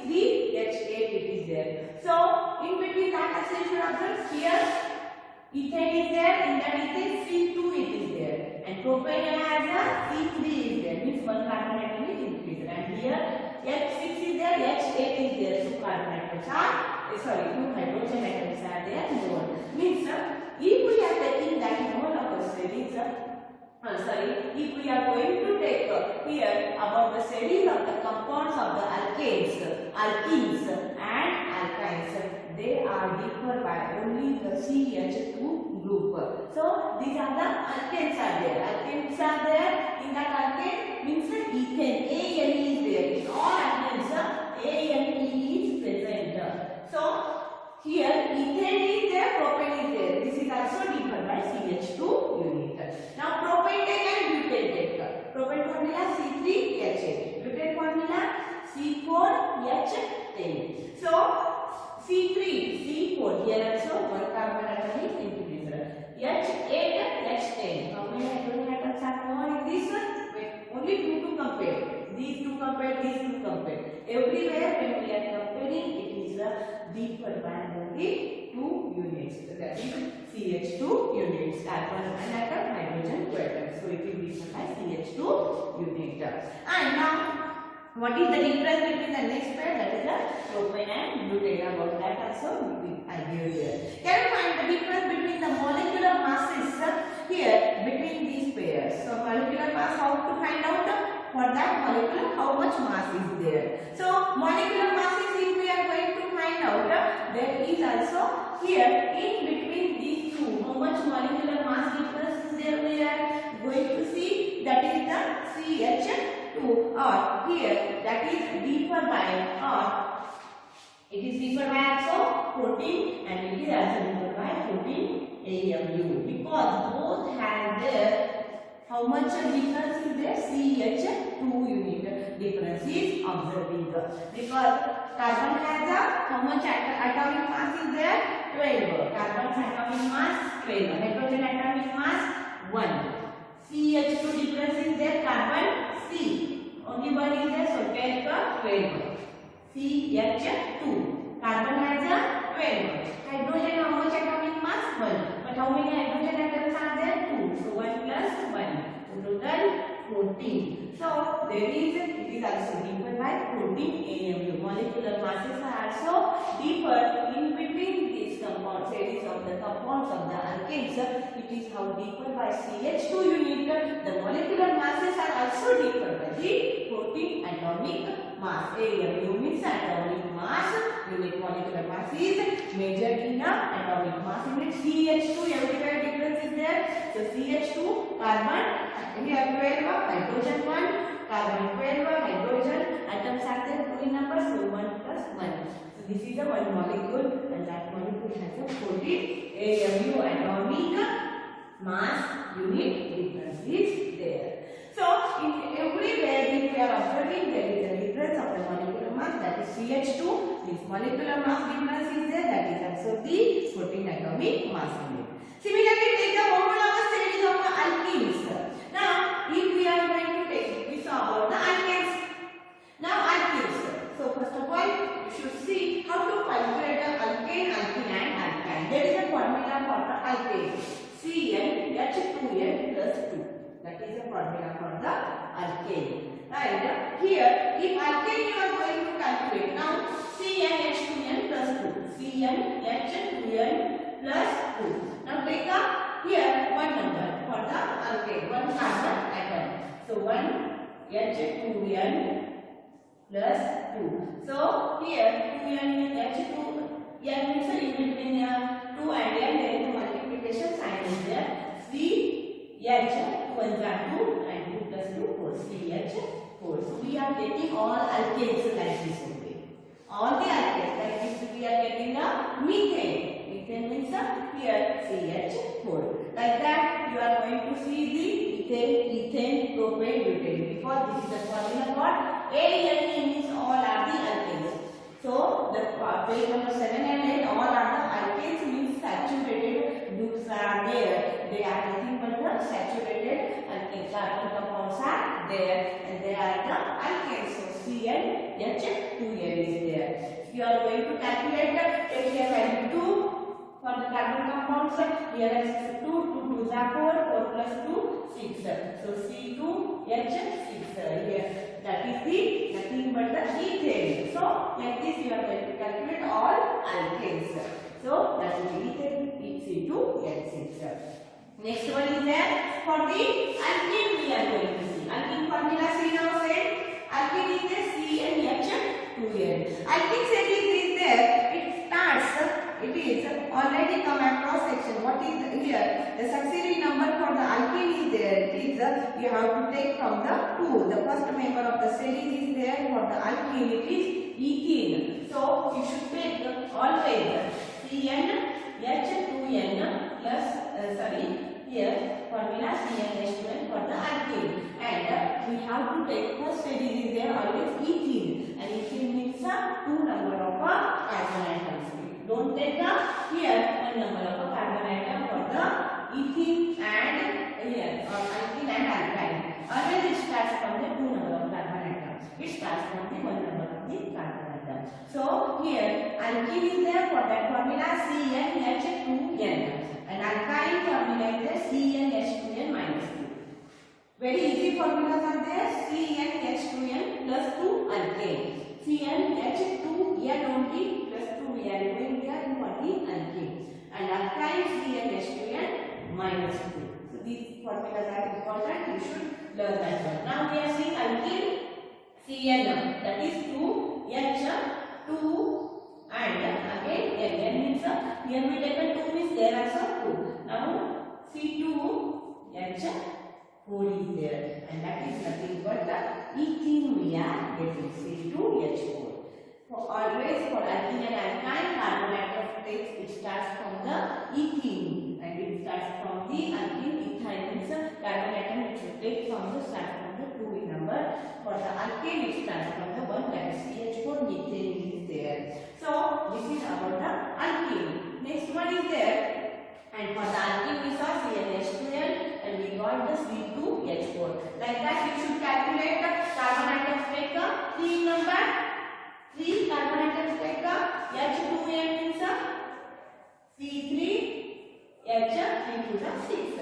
C3H8 it is there. So in between that also you should observe here ethane is there, in that ethane C2 it is there, and propane has a C3 is there, means one carbon atom is increased, and here H6 is there, H8 is there, two carbon atoms are two hydrogen atoms are there more. Means if we are taking that mole of the studies, if we are going to take here about the studies of the compounds of the alkanes and alkynes, they are differ by only the CH2 group. So these are the alkanes are there. Alkanes are there. In that alkane means ethane, ANE is there. In all alkanes, ANE is present. So here ethane is there, propane is there. This is also differ by CH2 unit. Now propane take and butane take. Propane formula C3H8. Butane formula C4H10. So C3, C4, here also one carbon atom is increased. H8, H10. How many hydrogen atoms are more in this one? Wait, only two to compare. These two compare, these two compare. Everywhere when we are comparing, it is differ by only 2 units. That is CH2 units. Carbon and atom, hydrogen 2 atoms. So it will be differ by CH2 unit. And now, what is the difference between the next pair? That is the propane and butane. About that also I give here. Can you find the difference between the molecular masses here between these pairs? So molecular mass, how to find out? For that molecule, how much mass is there? So molecular masses, if we are going to find out, there is also here in between these two, how much molecular mass difference is there? We are going to see that is the CH2, or here that is differ by, or it is differ by also 14, and it is also differ by 14 AMU, because both have their how much difference is there? CH2 unit difference is observing, because carbon has a how much atomic mass is there? 12. Carbon's atomic mass 12. Hydrogen atomic mass 1. CH2 difference is there. Carbon C only one is there, so 12 CH2. Carbon has a 12. Hydrogen how much atomic mass? 1. But how many hydrogen atoms are there? 2. So 1 plus 1. So total 14. So there is, it is also differ by 14 AMU. Molecular masses are also differ in between these compound series of the compounds of the alkanes. It is how differ by CH2 unit. The molecular masses are also differ by the 14 atomic mass. AMU means atomic mass unit. Molecular mass is measured in atomic mass unit. CH2 everywhere difference is there. So CH2 carbon, here 12, hydrogen 1, carbon 12, hydrogen atoms are there 2 in number, so 1 plus 1. So this is a one molecule, and that molecule has a 14 AMU atomic mass unit difference is there. So in everywhere if we are observing, there is a difference of the molecular mass, that is CH2. This molecular mass difference is there, that is also the 14 atomic mass unit. Similarly, take the homologous series of the alkenes. Now, if we are going to take, we saw about the alkanes. Now, alkenes. So, first of all, you should see how to calculate the alkane, alkene, and alkyne. There is a formula for the alkane. CnH2n plus 2. That is the formula for the alkane. And here, if alkane you are going to calculate, now CnH2n plus 2. CnH2n plus 2. Now take up here one number for the alkane, one carbon atom. So 1 H2n plus 2. So here 2n means H2, n means in between 2 and n there is a multiplication sign is there. CH 2 1 are 2 and 2 plus 2 4 CH4. So we are getting all alkanes like this only. All the alkanes like this we are getting the methane. Methane means here CH4. Like that you are going to see the ethane, propane, butane, because this is the formula for ANE means all are the alkanes. So the page number 7 and 8 all are the alkanes means saturated groups are there. They are nothing but the saturated alkanes. Carbon compounds are there and they are the alkanes. So CnH2n is there. you are going to calculate take here value 2 for the carbon compounds. Here is 2, 2 2s are 4, 4 plus 2, 6. So C2H6 here. That is the nothing but the ethane. So like this you are going to calculate all alkanes. So that is ethane C2H6. Next one is there for the alkene we are going to see. Alkene formula see now said. Alkene is there CnH2n. Alkene series is there. It starts. It is already come across section. What is here? The succeeding number for the alkene is there. It is you have to take from the 2. The first member of the series is there for the alkene. It is ethene. So you should take always CnH2n plus here formula CnH2n for the alkene. And we have to take first series is there always ethene. And ethene means 2 number of carbon atoms. Don't take the here one number of carbon atom for the ethene and here or alkene and alkyne. Always it starts from the 2 number of carbon atoms. It starts from the 1 number of the carbon atom. So here alkene is there for that formula CnH2n and alkyne formula is there CnH2n minus 2. Very easy formulas are there. CnH2n plus 2 alkane. CnH2n only plus 2 we are doing here in for the alkane. And alkyne CnH2n minus 2. So these formulas are important. You should learn that one. Now we are seeing alkene Cn, that is 2H2 and again N means here we take 2 means there also 2. Now C2H4 is there and that is nothing but the ethene we are getting C2H4. So always for alkene and alkyne carbon atom it starts from the ethene and it starts from the alkene. Ethine means carbon atom which will take from the start from the 2 number. For the alkane it starts from the 1 that is CH4 methane is there. So this is about the alkene. Next one is there and for the alkene we saw CnH2n and we got the C2H4. Like that you should calculate the carbon atoms take 3 number. 3 carbon atoms take H2n means C3 H3 to the 6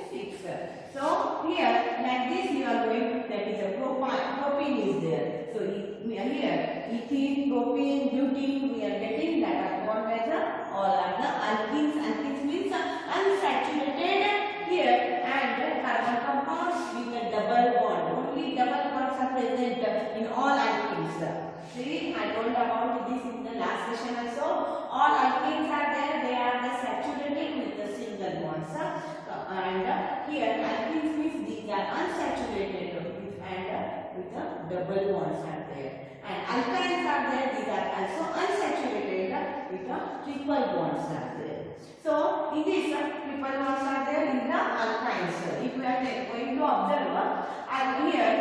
H6. So here like this you are going to that is a propane is there. So we are here ethene, propane, butene we are getting that are called as all are the alkenes. Alkenes means unsaturated here and carbon compounds with a double bond. Only double bonds are present in all alkenes. See, I told about this in the last session also. All alkenes are there, they are the saturated with the single bonds. And here alkenes means these are unsaturated and with the double bonds are there. And alkynes are there, these are also unsaturated with the triple bonds are there. So in this triple bonds are there in the alkynes. If you are going to observe here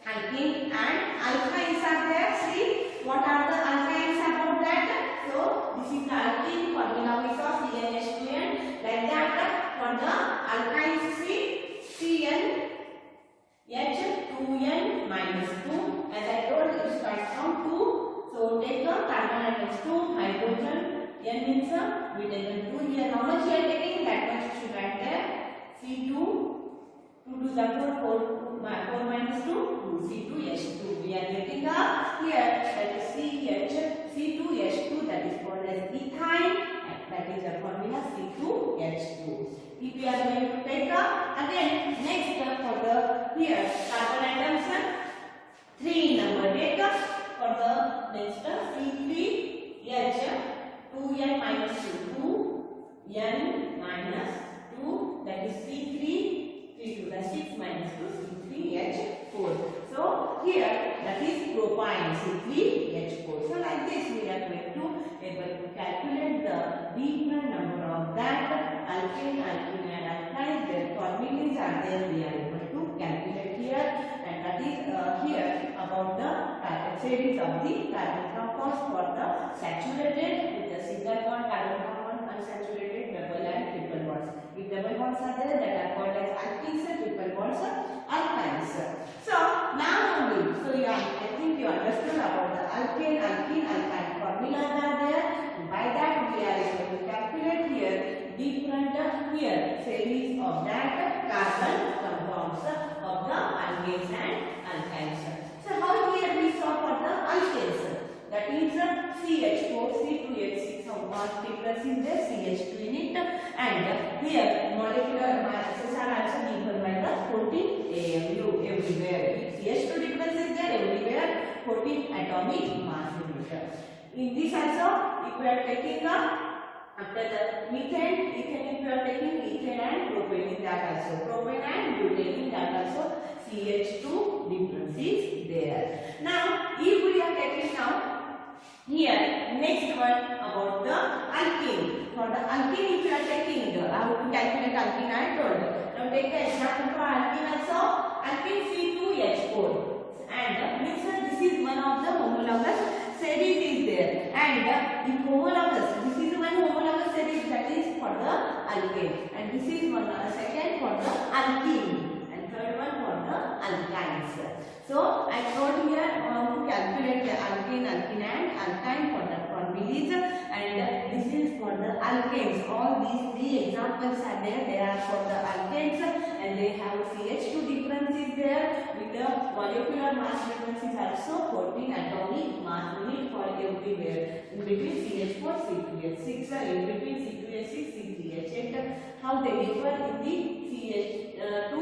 alkene and alkynes are there. See what are the alkynes about that? So this is the alkene formula we saw CnH2n. Like that for the alkynes see CnH2n minus 2. As I told it starts from 2. So take the carbon atoms 2 hydrogen. N means we take 2 here. How much we are taking? That much you should write there. C2 2 to the 4 minus 2 C2H2. We are getting here that is C2H2 that is called as ethyne and that is the formula C2H2. If we are going to take again next for the here carbon atoms 3 number take for the next C3H2n minus 2 N minus 2 that is C3 3 to the 6 minus 2 C3H4. So here that is propane C3H4. So like this we are going to able to calculate the different number of that alkane, alkene and alkyne. Their formulas are there. We are able to calculate here and that is here about the series of the carbon compounds for the saturated with the single bond carbon compound, unsaturated double and triple bonds. If double bonds are there that are called as alkenes, triple bonds alkynes. So now only, so I think you understood about the alkane, alkene, alkyne we are taking after the methane, ethane if you are taking ethane and propane in that also. Propane and butane in that also CH2 difference is there. Now if we are taking now here next one about the alkene. For the alkene if you are taking how to calculate alkene I told. Now take the example for alkene also. Alkene C2H4 and means this is one of the homologous series is there, and if homologous, this is one homologous series that is for the alkane, and this is one second for the alkene, and third one for the alkynes. So I told here how to calculate the alkane, alkene and alkyne for the formulas, and this is for the alkanes. All these three examples are there. They are for the alkanes and they have CH2 differences there with the molecular mass difference is also 14 atomic mass unit for everywhere in between CH4, C2H6, in between C2H6, C3H8, how they differ in the CH2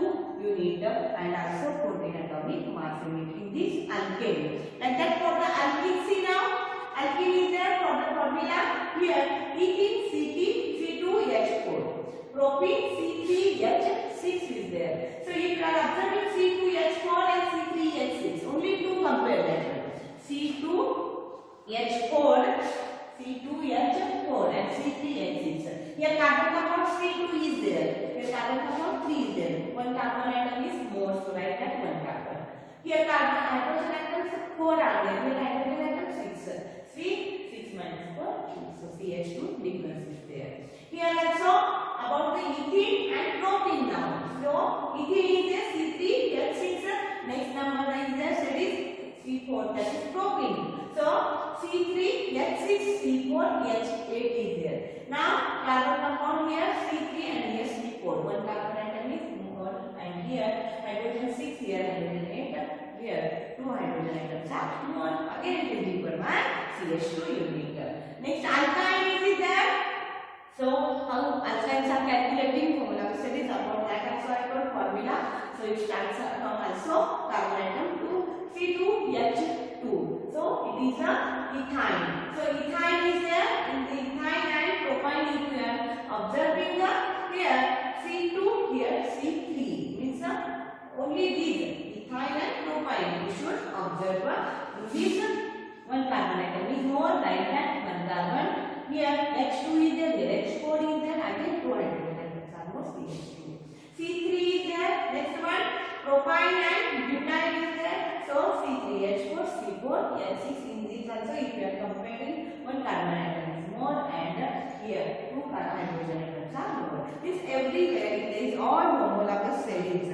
unit and also 14 atomic mass unit in this alkane. Like that for the alkene, see now alkene is there for the formula here ethene C2H4, propene C3H6 is there. So if you are observing C2H4 and C3H6, only two compare that C2H4 and C3H6. Here carbon compound C2 is there. Here carbon compound 3 is there. One carbon atom is more, so write that one carbon. Here carbon hydrogen atoms 4 are there. Here hydrogen atom 6. See 6 minus 4, so CH2 difference is there. Here also about the ethene and propene now. So ethene is there C3H6. Next number is there, that is C4, that is propene. So C3H6, C4H8 is there. Now carbon compound here C3 and here C4. One carbon atom is more, and here hydrogen 6, here hydrogen 8, here 2 hydrogen atoms are more. Again it is equal by CH2 unit. Next alkyne is there. So how alkynes are calculating formula? So it is about that also I told formula. So it starts from also carbon atom to C2H2. So it is a ethyne. So ethyne is there in the ethyne and propyne. If you are observing here C2, here C3 means only these ethyne and propyne. You should observe this one carbon atom is more, like that one carbon. Here H2 is there, here H4 is there, again 2 hydrogen atoms are more CH2. C3 is there, next one propyne and butane is there. So C3H4, C4H6 in this also if you are comparing one carbon atom is more and here 2 hydrogen atoms are more. This everywhere there is all homologous series.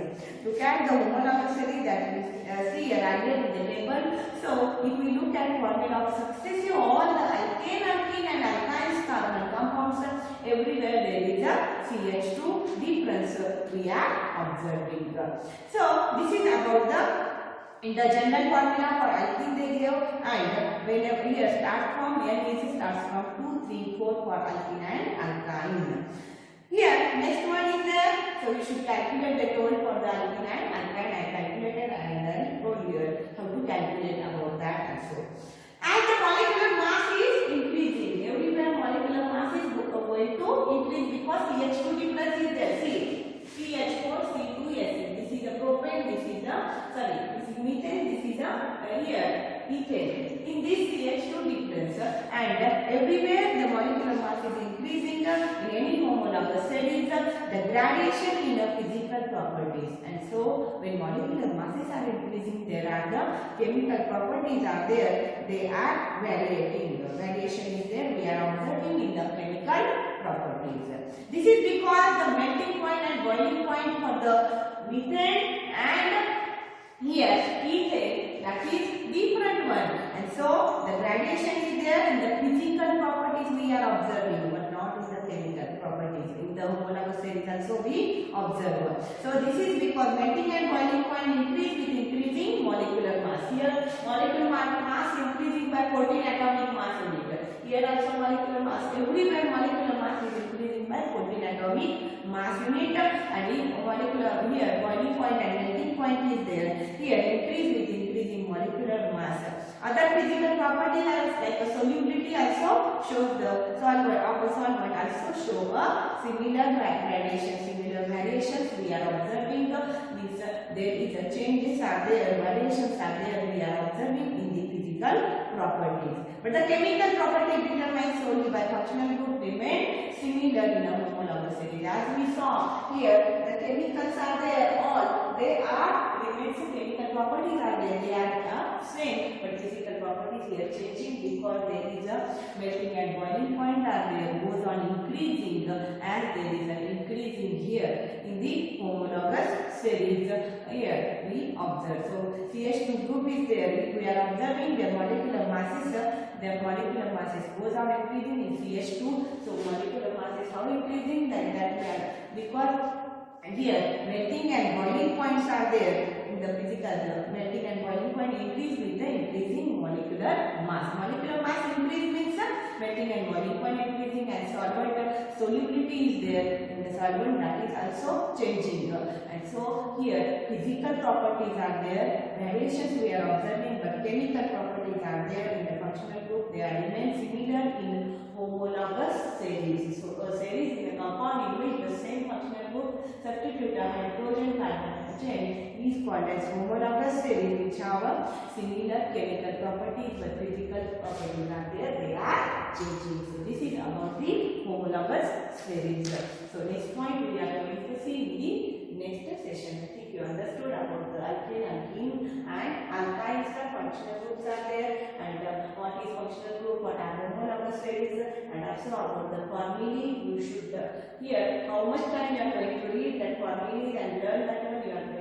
Look at the homologous series that we see earlier in the table. So if we look at formula of successive all the alkane, alkene and alkynes carbon compounds, everywhere there is a CH2 difference we are observing. So this is about the in the general formula for alkene they give, and whenever here start from NAC starts from 2, 3, 4 for alkene and alkyne. Here next one is there. So we should calculate the total for the alkene and alkyne. I calculated and then told here how to calculate about that also. As the molecular mass is increasing, everywhere molecular mass is going to increase because CH2 difference is there. See CH4, C2H6. This is the propane. This is the methane, this is here ethane. In this CH2 difference and everywhere the molecular mass is increasing in any homologous series, the gradation in the physical properties, and so when molecular masses are increasing there are the chemical properties are there, they are variating. Variation is there, we are observing in the chemical properties. This is because the melting point and boiling point for the methane and here ethane, that is different one, and so the gradation is there in the physical properties we are observing but not in the chemical properties. In the homologous series also we observe. So this is because melting and boiling point increase with increasing molecular mass. Here molecular mass increasing by 14 atomic mass unit. Here also molecular mass, everywhere molecular mass is increasing by 14 atomic mass unit, and in molecular here boiling point and melting point is there. Here increase with increasing molecular mass. Other physical properties are like a solubility also shows the solvent of the solvent also show a similar gradation. Similar variations we are observing means there is a changes are there, variations are there we are observing in the physical properties. But the chemical property determined solely by functional group remain similar in a homologous series. As we saw here, the chemicals are there all. They are remains chemical properties are there. They are same, but physical properties here changing because there is a melting and boiling point are there goes on increasing as there is an increasing here in the homologous series. Here we observe. So CH2 group is there. We are observing their molecular masses. Their molecular masses goes on increasing in CH2. So molecular mass is how increasing like that because here melting and boiling points are there in the physical. Melting and boiling point increase with the increasing molecular mass. Molecular mass increase means melting and boiling point increasing and solvent solubility is there in the solvent that is also changing. And so here physical properties are there, variations we are observing, but chemical properties are there in the functional group. They are remain similar in homologous series. So a series in a compound in which the same functional group substitute a hydrogen carbon chain is called as homologous series which have similar chemical properties but physical properties are there. They are changing. So this is about the homologous series. So next point we are going to see in the next session. I think you understood about the alkane, alkene and alkynes. Functional groups are there and what is functional group, what are homologous series, and also about the formulae. You should here how much time you are going to read that formulae and learn that one. You are